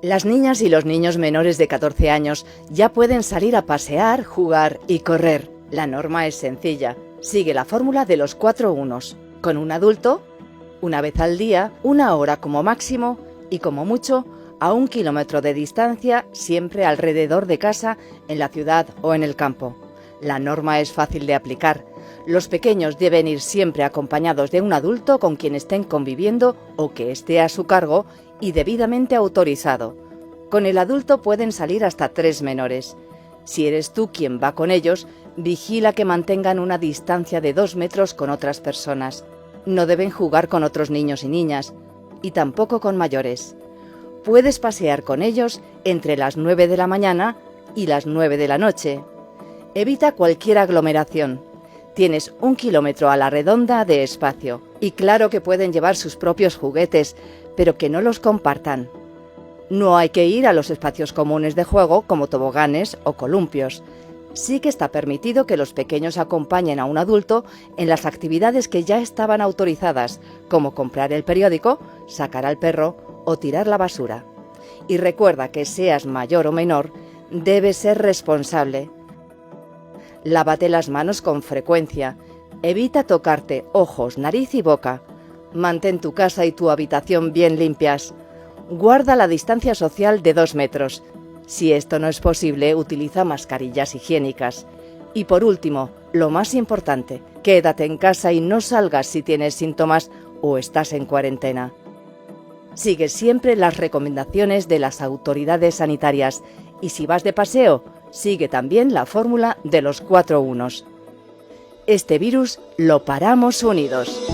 Las niñas y los niños menores de 14 años ya pueden salir a pasear, jugar y correr. La norma es sencilla. Sigue la fórmula de los 4 unos. Con un adulto, una vez al día, 1 hora como máximo y como mucho, a 1 kilómetro de distancia, siempre alrededor de casa, en la ciudad o en el campo. La norma es fácil de aplicar. Los pequeños deben ir siempre acompañados de un adulto con quien estén conviviendo o que esté a su cargo y debidamente autorizado. Con el adulto pueden salir hasta 3 menores. Si eres tú quien va con ellos, vigila que mantengan una distancia de 2 metros con otras personas. No deben jugar con otros niños y niñas, y tampoco con mayores. Puedes pasear con ellos entre las 9 de la mañana y las 9 de la noche. Evita cualquier aglomeración. Tienes 1 kilómetro a la redonda de espacio. Y claro que pueden llevar sus propios juguetes, pero que no los compartan. No hay que ir a los espacios comunes de juego como toboganes o columpios. Sí que está permitido que los pequeños acompañen a un adulto en las actividades que ya estaban autorizadas, como comprar el periódico, sacar al perro o tirar la basura. Y recuerda que seas mayor o menor, debes ser responsable. Lávate las manos con frecuencia. Evita tocarte ojos, nariz y boca. Mantén tu casa y tu habitación bien limpias. Guarda la distancia social de 2 metros. Si esto no es posible, utiliza mascarillas higiénicas. Y por último, lo más importante, quédate en casa y no salgas si tienes síntomas o estás en cuarentena. Sigue siempre las recomendaciones de las autoridades sanitarias y si vas de paseo, sigue también la fórmula de los 4 unos. Este virus lo paramos unidos.